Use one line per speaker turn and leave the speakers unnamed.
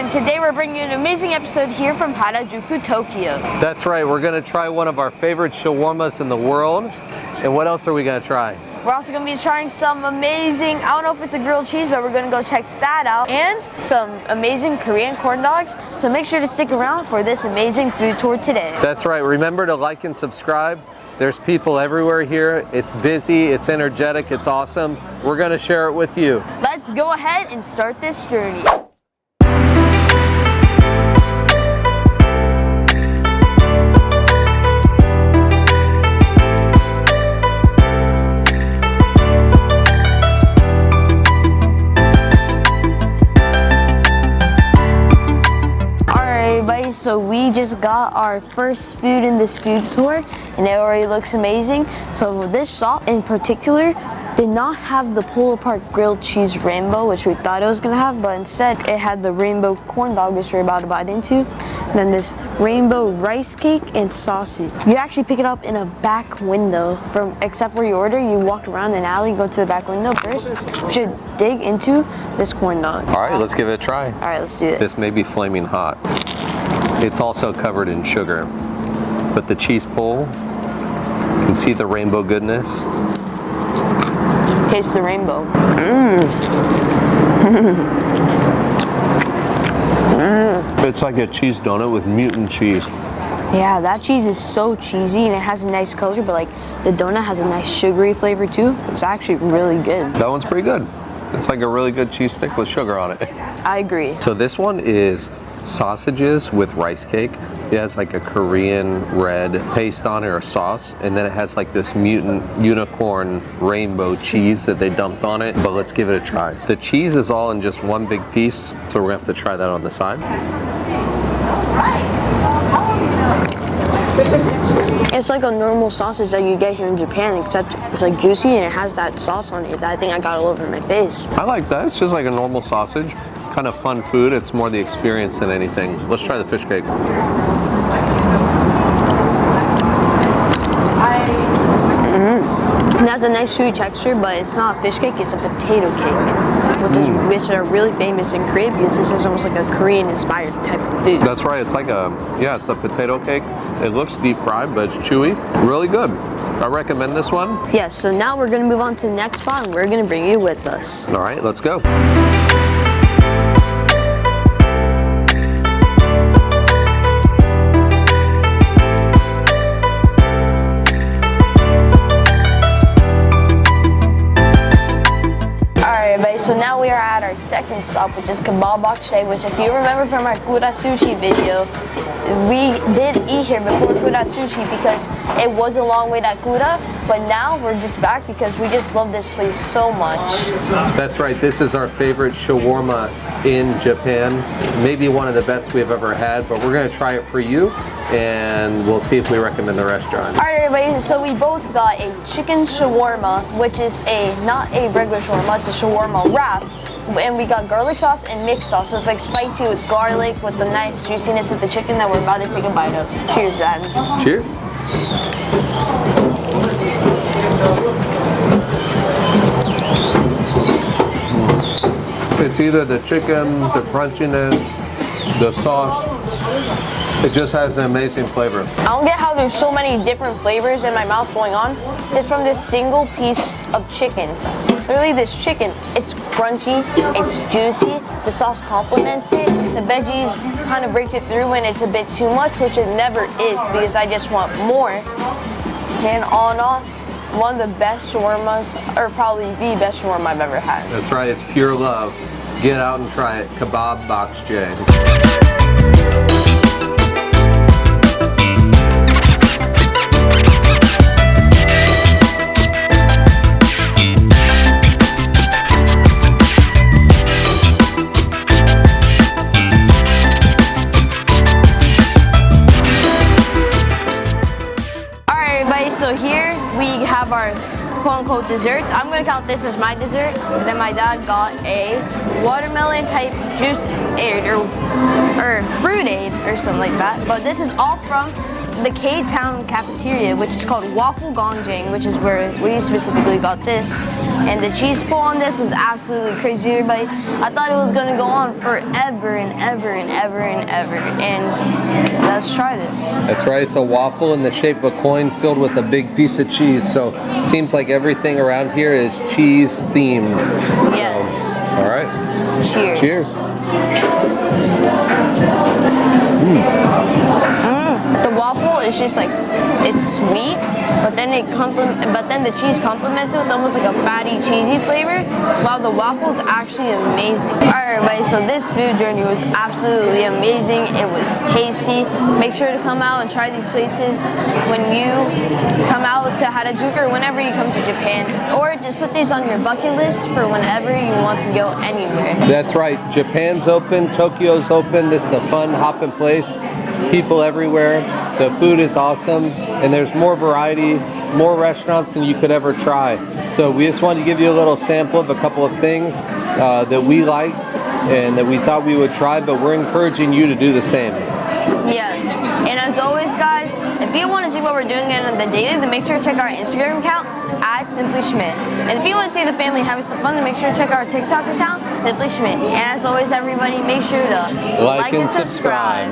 and today we're bringing you an amazing episode here from Harajuku, Tokyo.
That's right, we're gonna try one of our favorite shawarmas in the world. And what else are we gonna try?
We're also gonna be trying some amazing, I don't know if it's a grilled cheese, but we're gonna go check that out. And some amazing Korean corn dogs. So make sure to stick around for this amazing food tour today.
That's right, remember to like and subscribe. There's people everywhere here. It's busy, it's energetic, it's awesome. We're gonna share it with you.
Let's go ahead and start this journey. So we just got our first food in this food tour and it already looks amazing. So this shop in particular did not have the pull apart grilled cheese rainbow, which we thought it was gonna have, but instead it had the rainbow corn dog, which we're about to bite into, and then this rainbow rice cake and sausage. You actually pick it up in a back window except for your order. You walk around an alley, go to the back window first. We should dig into this corn dog.
All right, let's give it a try.
All right, let's do it.
This may be flaming hot. It's also covered in sugar, but the cheese pull, you can see the rainbow goodness.
Taste the rainbow.
It's like a cheese donut with mutant cheese.
Yeah, that cheese is so cheesy and it has a nice color, but like the donut has a nice sugary flavor too. It's actually really good.
That one's pretty good. It's like a really good cheese stick with sugar on it.
I agree.
So this one is sausages with rice cake. It has like a Korean red paste on it or sauce, and then it has like this mutant unicorn rainbow cheese that they dumped on it. But let's give it a try. The cheese is all in just one big piece, so we're gonna have to try that on the side.
It's like a normal sausage that you get here in Japan, except it's like juicy and it has that sauce on it that I think I got all over my face.
I like that. It's just like a normal sausage. Kind of fun food. It's more the experience than anything. Let's try the fish cake.
It has a nice chewy texture, but it's not a fish cake, it's a potato cake, which are really famous in Korea because this is almost like a Korean inspired type of food.
That's right, it's like it's a potato cake. It looks deep fried, but it's chewy. Really good. I recommend this one.
Yes, so now we're gonna move on to the next spot and we're gonna bring you with us.
All right, let's go.
So now we are at our second stop, which is Kabob Box J, which if you remember from our Kura Sushi video, we did eat here before Kura Sushi because it was a long way to Kura, but now we're just back because we just love this place so much.
That's right, this is our favorite shawarma in Japan. Maybe one of the best we've ever had, but we're gonna try it for you and we'll see if we recommend the restaurant.
All right, everybody, so we both got a chicken shawarma, which is not a regular shawarma, it's a shawarma wrap. And we got garlic sauce and mixed sauce, so it's like spicy with garlic with the nice juiciness of the chicken that we're about to take a bite of. Cheers, Dad.
Cheers. It's either the chicken, the crunchiness, the sauce. It just has an amazing flavor.
I don't get how there's so many different flavors in my mouth going on. It's from this single piece of chicken. Literally this chicken, it's crunchy, it's juicy, the sauce complements it, the veggies kind of breaks it through when it's a bit too much, which it never is because I just want more. And all in all, one of the best shawarmas, or probably the best shawarma I've ever had.
That's right, it's pure love. Get out and try it. Kabob Box J.
So here we have our quote-unquote desserts. I'm gonna count this as my dessert. And then my dad got a watermelon type juice aid or fruit aid or something like that. But this is all from the K-Town cafeteria, which is called Waffle Gongjang, which is where we specifically got this. And the cheese pull on this was absolutely crazy, everybody. I thought it was gonna go on forever and ever and ever and ever. And let's try this.
That's right, it's a waffle in the shape of a coin filled with a big piece of cheese. So seems like everything around here is cheese themed.
Yes.
All right.
Cheers.
Cheers.
The waffle is just like, it's sweet, but then the cheese complements it with almost like a fatty, cheesy flavor, while the waffle is actually amazing. Alright everybody, so this food journey was absolutely amazing. It was tasty. Make sure to come out and try these places when you come out to Harajuku or whenever you come to Japan, or just put these on your bucket list for whenever you want to go anywhere.
That's right, Japan's open, Tokyo's open. This is a fun hopping place. People everywhere. The food is awesome, and there's more variety, more restaurants than you could ever try. So we just wanted to give you a little sample of a couple of things that we liked and that we thought we would try, but we're encouraging you to do the same.
Yes, and as always guys, if you want to see what we're doing on the daily, then make sure to check our Instagram account at Simply Schmidt. And if you want to see the family having some fun, then make sure to check our TikTok account, Simply Schmidt. And as always everybody, make sure to like and subscribe.